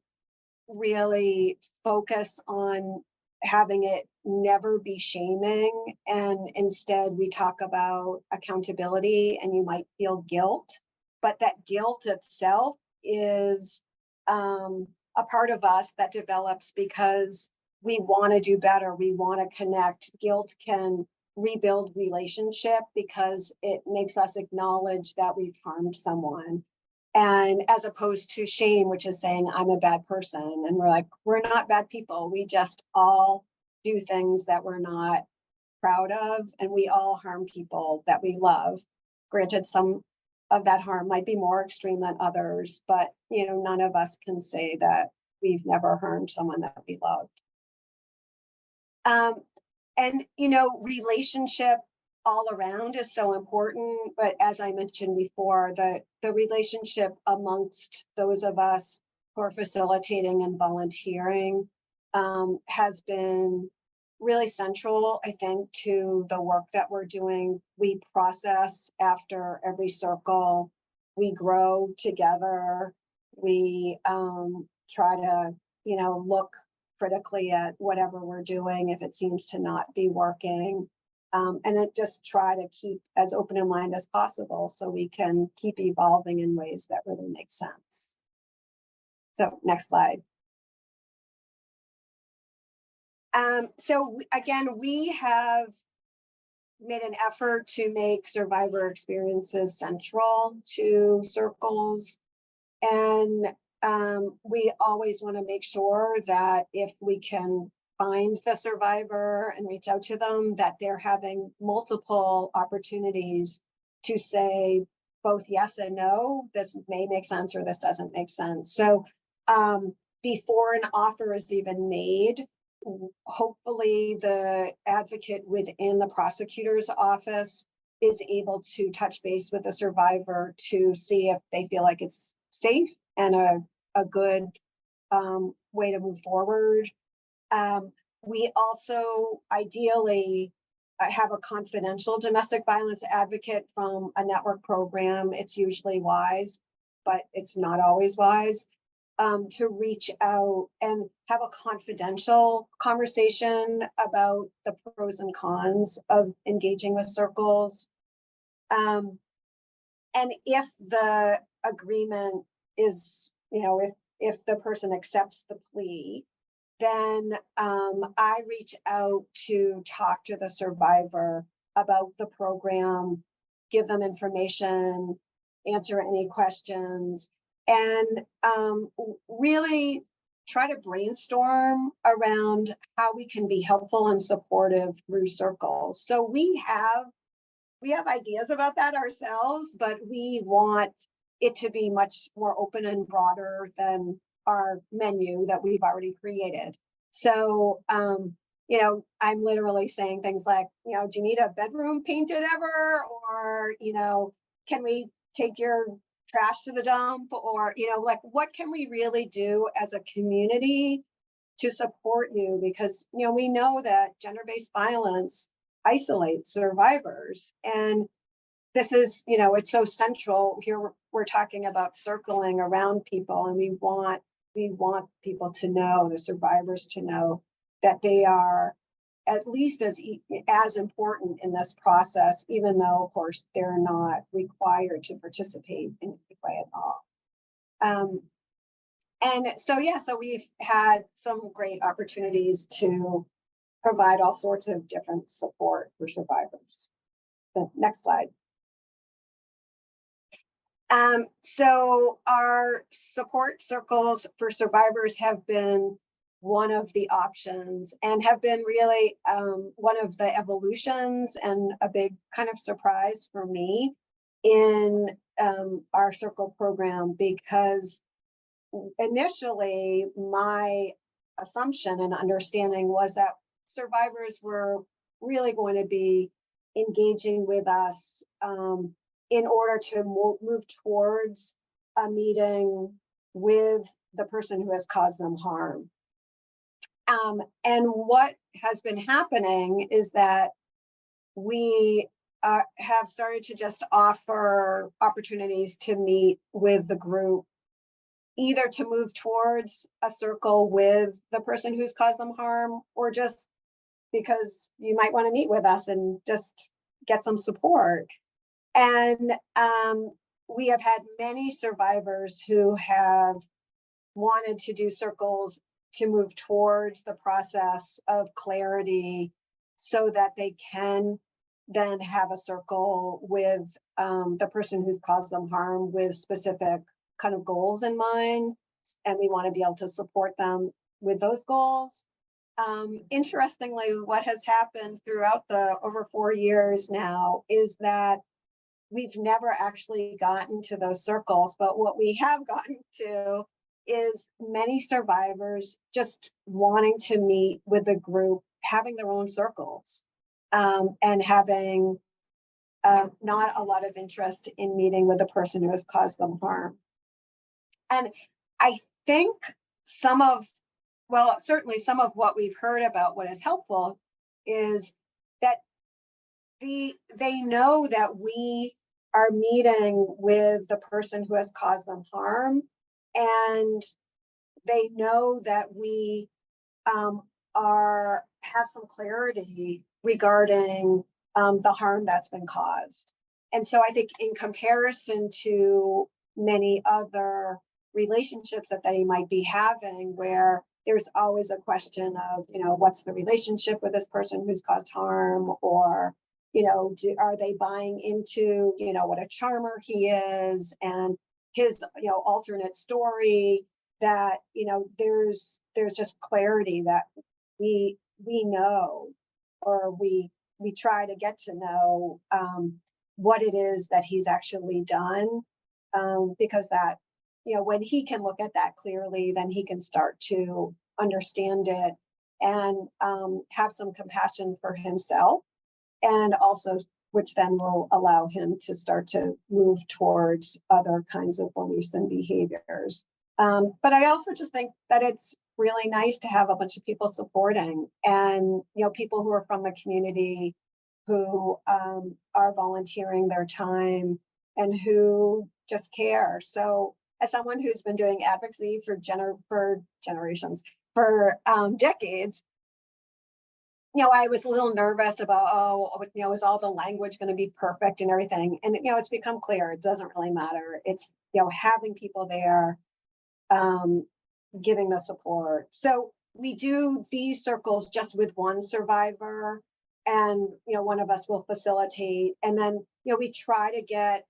really focus on having it never be shaming, and instead we talk about accountability, and you might feel guilt, but that guilt itself is a part of us that develops because we want to do better, we want to connect. Guilt can rebuild relationship because it makes us acknowledge that we've harmed someone. And as opposed to shame, which is saying I'm a bad person, and we're like, we're not bad people, we just all do things that we're not proud of, and we all harm people that we love. Granted, some of that harm might be more extreme than others, but none of us can say that we've never harmed someone that we loved. And relationship all around is so important, but as I mentioned before, the relationship amongst those of us who are facilitating and volunteering has been really central, I think, to the work that we're doing. We process after every circle, we grow together, we try to, look critically at whatever we're doing if it seems to not be working. And it just try to keep as open in mind as possible so we can keep evolving in ways that really make sense. So next slide. So again, we have made an effort to make survivor experiences central to circles. And we always want to make sure that if we can find the survivor and reach out to them, that they're having multiple opportunities to say both yes and no, this may make sense or this doesn't make sense. So before an offer is even made, hopefully the advocate within the prosecutor's office is able to touch base with the survivor to see if they feel like it's safe and a good way to move forward. We also ideally have a confidential domestic violence advocate from a network program. It's usually wise, but it's not always wise, to reach out and have a confidential conversation about the pros and cons of engaging with circles. And if the agreement is, if the person accepts the plea, then I reach out to talk to the survivor about the program, give them information, answer any questions, and really try to brainstorm around how we can be helpful and supportive through circles. So we have ideas about that ourselves, but we want it to be much more open and broader than our menu that we've already created. So, you know, I'm literally saying things like, you know, do you need a bedroom painted ever? Or, you know, can we take your trash to the dump? Or, you know, like, what can we really do as a community to support you? Because, you know, we know that gender-based violence isolates survivors. And this is, you know, it's so central here. We're talking about circling around people, and we want people to know, the survivors to know, that they are at least as important in this process, even though, of course, they're not required to participate in any way at all. And so, yeah, so we've had some great opportunities to provide all sorts of different support for survivors. The next slide. So our support circles for survivors have been one of the options, and have been really one of the evolutions, and a big kind of surprise for me in our circle program, because initially my assumption and understanding was that survivors were really going to be engaging with us in order to move towards a meeting with the person who has caused them harm. And what has been happening is that we have started to just offer opportunities to meet with the group, either to move towards a circle with the person who's caused them harm, or just because you might want to meet with us and just get some support. And we have had many survivors who have wanted to do circles to move towards the process of clarity, so that they can then have a circle with the person who's caused them harm, with specific kind of goals in mind. And we want to be able to support them with those goals. Interestingly, what has happened throughout the over 4 years now is that we've never actually gotten to those circles, but what we have gotten to is many survivors just wanting to meet with a group, having their own circles, and having not a lot of interest in meeting with the person who has caused them harm. And I think certainly some of what we've heard about what is helpful is that they know that we are meeting with the person who has caused them harm, and they know that we have some clarity regarding the harm that's been caused. And so I think, in comparison to many other relationships that they might be having, where there's always a question of, you know, what's the relationship with this person who's caused harm, or, you know, are they buying into, you know, what a charmer he is and his, you know, alternate story, that, you know, there's just clarity that we know, or we try to get to know what it is that he's actually done, because that, you know, when he can look at that clearly, then he can start to understand it and have some compassion for himself, and also, which then will allow him to start to move towards other kinds of beliefs and behaviors. But I also just think that it's really nice to have a bunch of people supporting, and, you know, people who are from the community, who are volunteering their time and who just care. So, as someone who's been doing advocacy for generations, for decades, you know, I was a little nervous about, you know, is all the language going to be perfect and everything? And, you know, it's become clear it doesn't really matter. It's, you know, having people there, giving the support. So we do these circles just with one survivor, and, you know, one of us will facilitate. And then, you know, we try to get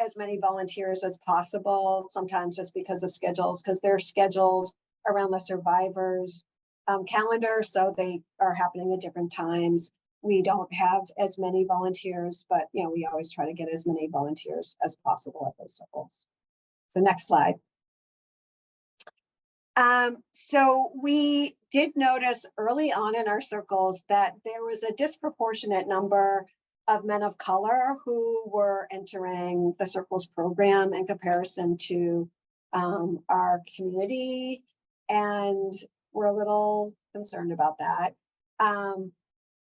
as many volunteers as possible, sometimes just because of schedules, because they're scheduled around the survivors calendar, so they are happening at different times. We don't have as many volunteers, but we always try to get as many volunteers as possible at those circles. So next slide. So we did notice early on in our circles that there was a disproportionate number of men of color who were entering the circles program in comparison to our community, and we're a little concerned about that.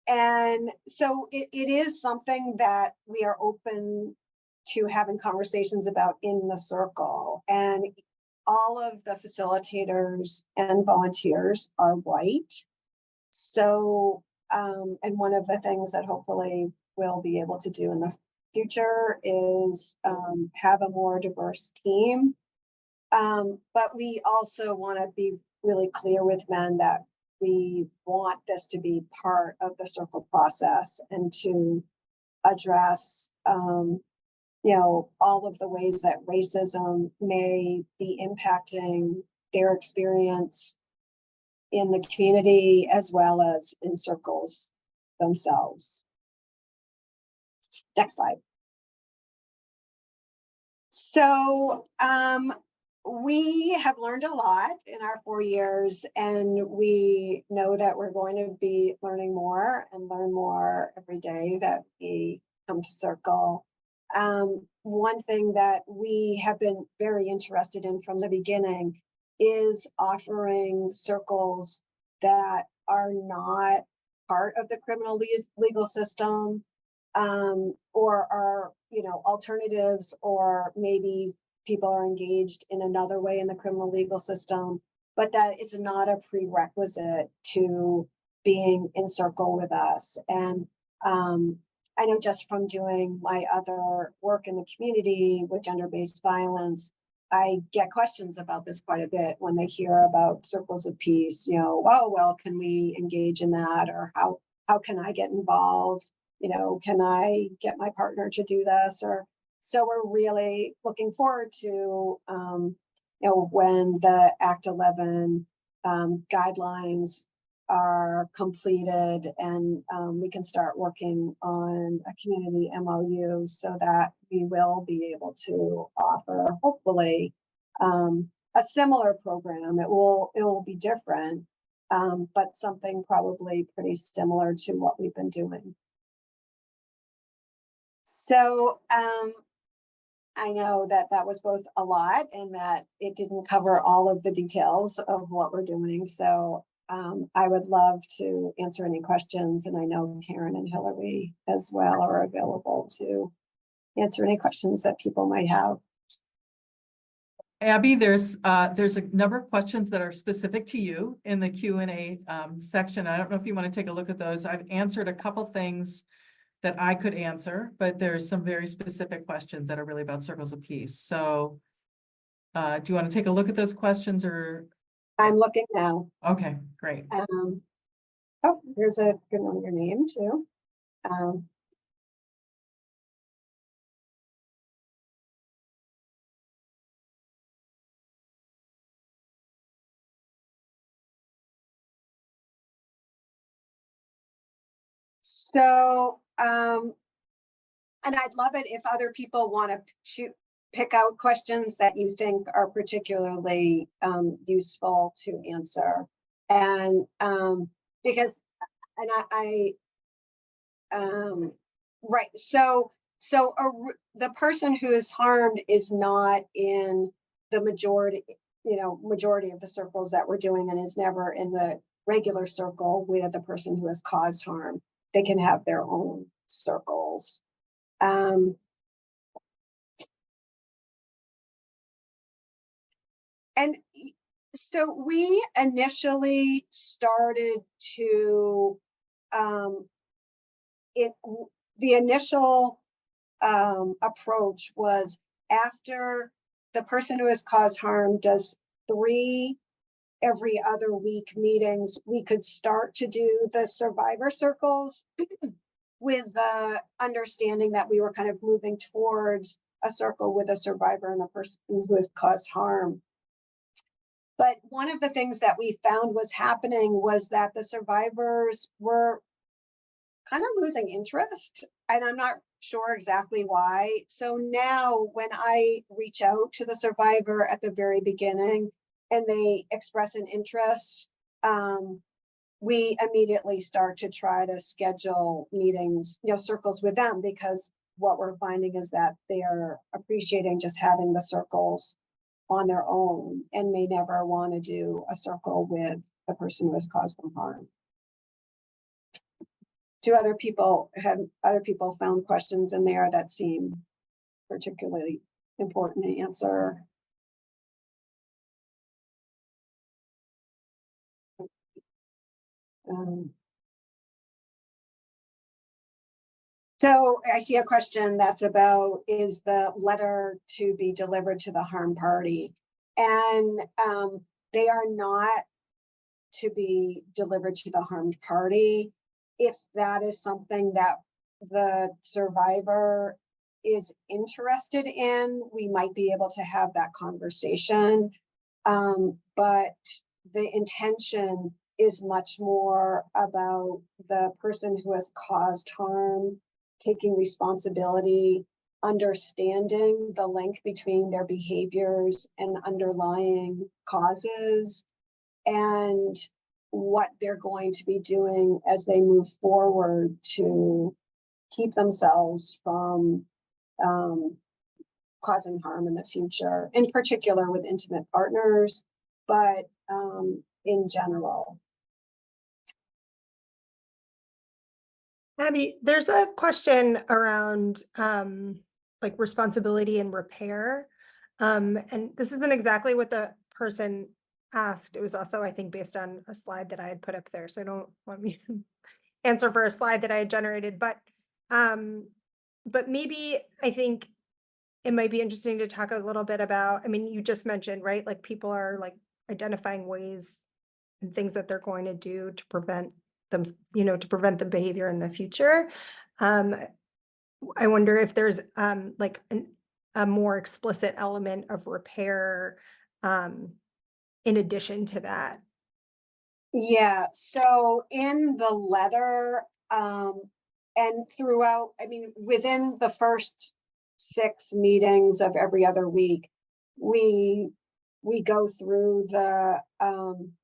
And so it is something that we are open to having conversations about in the circle. And all of the facilitators and volunteers are white. So, and one of the things that hopefully we'll be able to do in the future is have a more diverse team. But we also want to be really clear with men that we want this to be part of the circle process and to address all of the ways that racism may be impacting their experience in the community as well as in circles themselves. Next slide. So we have learned a lot in our 4 years, and we know that we're going to be learning more and learn more every day that we come to circle. One thing that we have been very interested in from the beginning is offering circles that are not part of the criminal legal system, or are, alternatives, or maybe people are engaged in another way in the criminal legal system, but that it's not a prerequisite to being in circle with us. And I know just from doing my other work in the community with gender-based violence, I get questions about this quite a bit when they hear about circles of peace. Oh, well, can we engage in that? Or how can I get involved? Can I get my partner to do this? Or so we're really looking forward to, when the Act 11 guidelines are completed, and we can start working on a community MOU so that we will be able to offer, hopefully, a similar program. It will be different, but something probably pretty similar to what we've been doing. So I know that was both a lot and that it didn't cover all of the details of what we're doing. So I would love to answer any questions, and I know Karen and Hillary as well are available to answer any questions that people might have. Abby, there's a number of questions that are specific to you in the Q&A section. I don't know if you want to take a look at those. I've answered a couple things that I could answer, but there's some very specific questions that are really about circles of peace. So do you want to take a look at those questions, or? I'm looking now. Okay, great. Oh, here's a good one, your name too. So, and I'd love it if other people want to pick out questions that you think are particularly useful to answer. And because, and right. So the person who is harmed is not in the majority of the circles that we're doing, and is never in the regular circle with the person who has caused harm. They can have their own circles. And so we initially started to, the initial approach was, after the person who has caused harm does 3 every other week meetings, we could start to do the survivor circles with the understanding that we were kind of moving towards a circle with a survivor and a person who has caused harm. But one of the things that we found was happening was that the survivors were kind of losing interest, and I'm not sure exactly why. So now when I reach out to the survivor at the very beginning and they express an interest, we immediately start to try to schedule meetings, circles with them, because what we're finding is that they are appreciating just having the circles on their own and may never want to do a circle with the person who has caused them harm. Do other people found questions in there that seem particularly important to answer? So I see a question that's about, is the letter to be delivered to the harm party? And they are not to be delivered to the harmed party. If that is something that the survivor is interested in, we might be able to have that conversation. But the intention is much more about the person who has caused harm taking responsibility, understanding the link between their behaviors and underlying causes, and what they're going to be doing as they move forward to keep themselves from causing harm in the future, in particular with intimate partners, but in general. Abby, there's a question around like responsibility and repair. And this isn't exactly what the person asked. It was also, I think, based on a slide that I had put up there. So I don't want me to answer for a slide that I had generated, but maybe I think it might be interesting to talk a little bit about, I mean, you just mentioned, right? Like people are like identifying ways and things that they're going to do to prevent them, to prevent the behavior in the future. I wonder if there's like a more explicit element of repair in addition to that. Yeah, so in the letter, and throughout, I mean, within the first 6 meetings of every other week, we go through the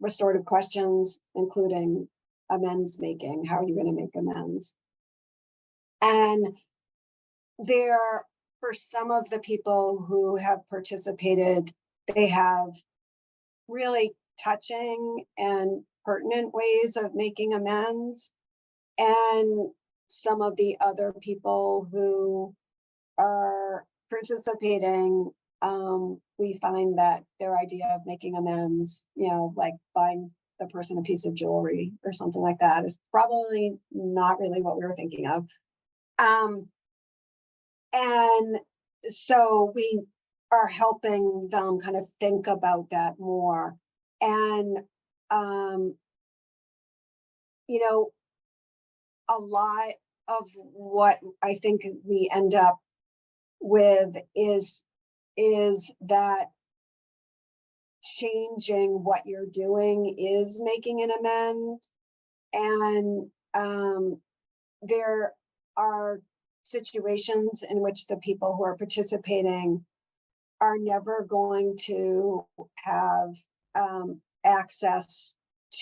restorative questions, including amends making. How are you going to make amends? And there, for some of the people who have participated, they have really touching and pertinent ways of making amends. And some of the other people who are participating, we find that their idea of making amends, like buying the person a piece of jewelry or something like that, is probably not really what we were thinking of. And so we are helping them kind of think about that more. And, a lot of what I think we end up with is that changing what you're doing is making an amend. And there are situations in which the people who are participating are never going to have access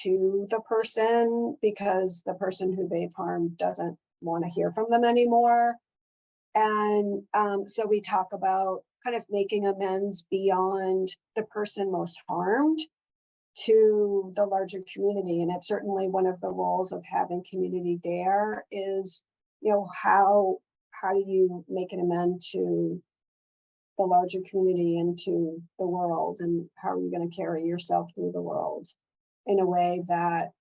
to the person, because the person who they've harmed doesn't want to hear from them anymore. And so we talk about kind of making amends beyond the person most harmed to the larger community. And it's certainly one of the roles of having community there is, how do you make an amend to the larger community and to the world, and how are you going to carry yourself through the world in a way that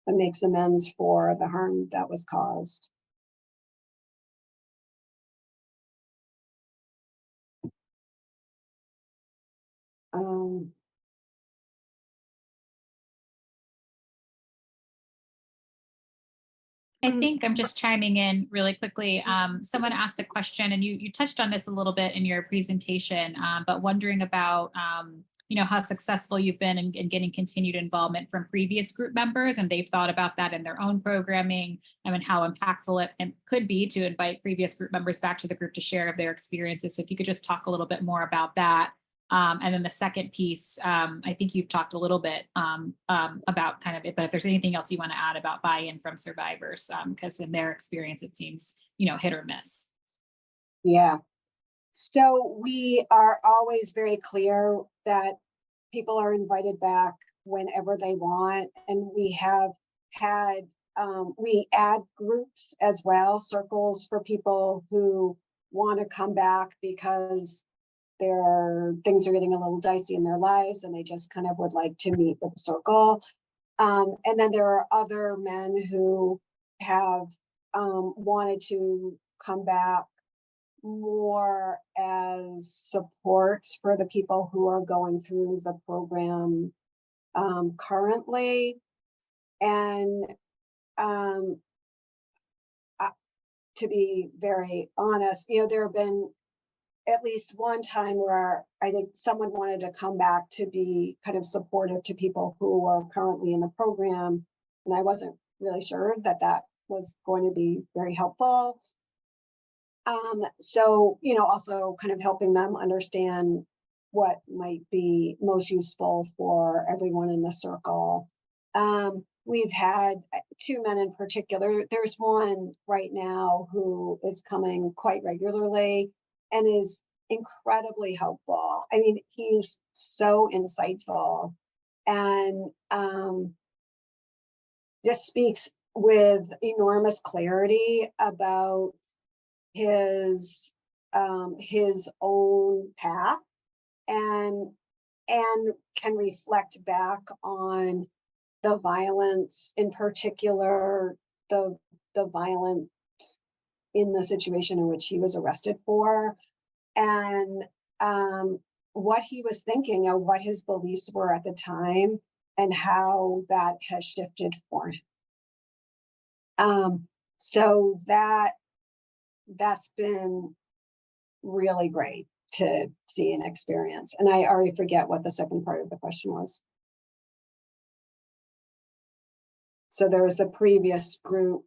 makes amends for the harm that was caused. I think I'm just chiming in really quickly. Someone asked a question and you touched on this a little bit in your presentation, but wondering about, how successful you've been in getting continued involvement from previous group members, and they've thought about that in their own programming, and how impactful it could be to invite previous group members back to the group to share of their experiences. So if you could just talk a little bit more about that. And then the second piece, I think you've talked a little bit about kind of it, but if there's anything else you want to add about buy-in from survivors, because in their experience, it seems, hit or miss. Yeah. So we are always very clear that people are invited back whenever they want. And we have had, we add groups as well, circles for people who want to come back because things are getting a little dicey in their lives and they just kind of would like to meet with a circle. And then there are other men who have wanted to come back more as supports for the people who are going through the program currently. And to be very honest, there have been at least one time where I think someone wanted to come back to be kind of supportive to people who are currently in the program. And I wasn't really sure that that was going to be very helpful. So, also kind of helping them understand what might be most useful for everyone in the circle. We've had two men in particular. There's one right now who is coming quite regularly and is incredibly helpful. I mean, he's so insightful and just speaks with enormous clarity about his own path and can reflect back on the violence, in particular, the violence in the situation in which he was arrested for, and what he was thinking and what his beliefs were at the time and how that has shifted for him. So that's been really great to see and experience. And I already forget what the second part of the question was. So there was the previous group.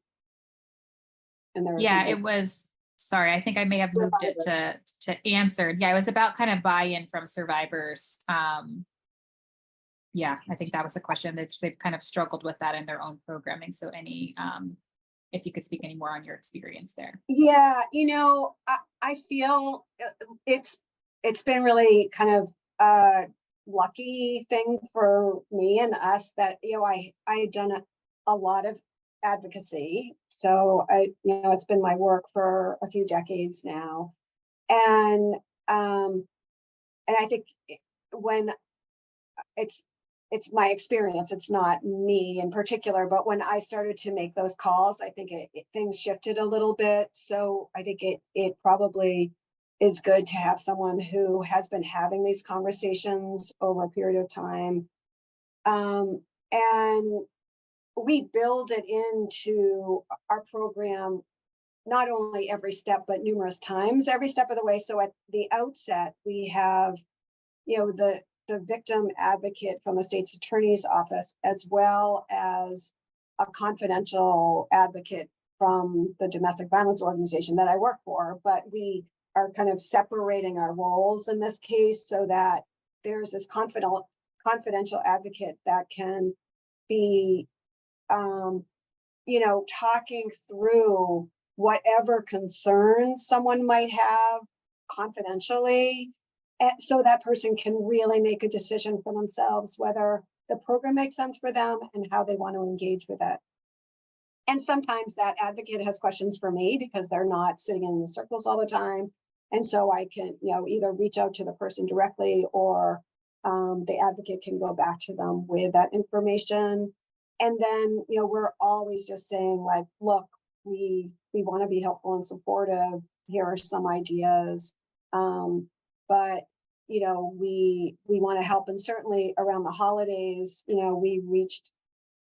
And there was it was, sorry, I think I may have moved it to answered. Yeah, it was about kind of buy-in from survivors. Yeah, I think that was a question that they've kind of struggled with that in their own programming. So if you could speak any more on your experience there. Yeah, I feel it's been really kind of a lucky thing for me and us that, I've done a lot of advocacy. So it's been my work for a few decades now. And I think when it's my experience, it's not me in particular, but when I started to make those calls, I think things shifted a little bit. So I think it probably is good to have someone who has been having these conversations over a period of time. And we build it into our program, not only every step, but numerous times, every step of the way. So at the outset, we have, the victim advocate from the state's attorney's office, as well as a confidential advocate from the domestic violence organization that I work for. But we are kind of separating our roles in this case so that there's this confidential advocate that can be, talking through whatever concerns someone might have confidentially. And so that person can really make a decision for themselves, whether the program makes sense for them and how they want to engage with it. And sometimes that advocate has questions for me because they're not sitting in the circles all the time. And so I can, either reach out to the person directly or the advocate can go back to them with that information. And then, we're always just saying like, look, we want to be helpful and supportive. Here are some ideas. But, we want to help. And certainly around the holidays, we reached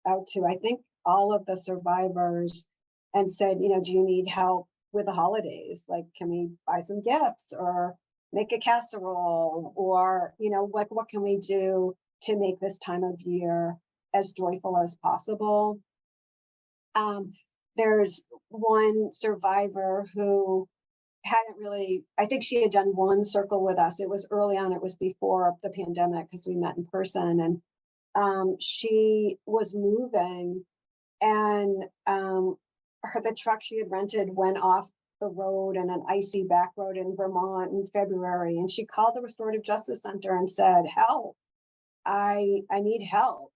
out to, I think, all of the survivors and said, you know, do you need help with the holidays? Like, can we buy some gifts or make a casserole, or, you know, like, what can we do to make this time of year as joyful as possible? There's one survivor who hadn't really, I think she had done one circle with us. It was early on, it was before the pandemic because we met in person, and she was moving, and the truck she had rented went off the road in an icy back road in Vermont in February, and she called the Restorative Justice Center and said, help, I need help.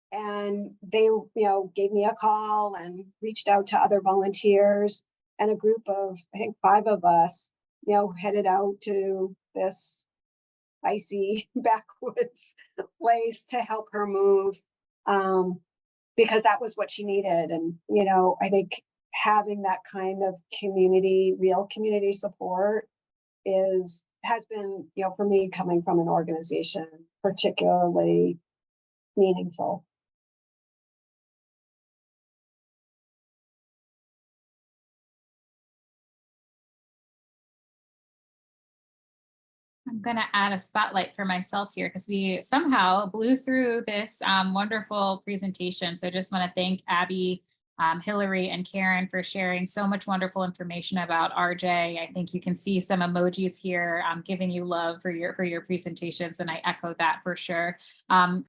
And they, you know, gave me a call and reached out to other volunteers, and a group of, I think, 5 of us, you know, headed out to this icy backwoods place to help her move, because that was what she needed. And, you know, I think having that kind of community, real community support has been, you know, for me, coming from an organization, particularly meaningful. I'm going to add a spotlight for myself here because we somehow blew through this wonderful presentation. So I just want to thank Abby, Hillary, and Karen for sharing so much wonderful information about RJ. I think you can see some emojis here giving you love for your presentations, and I echo that for sure.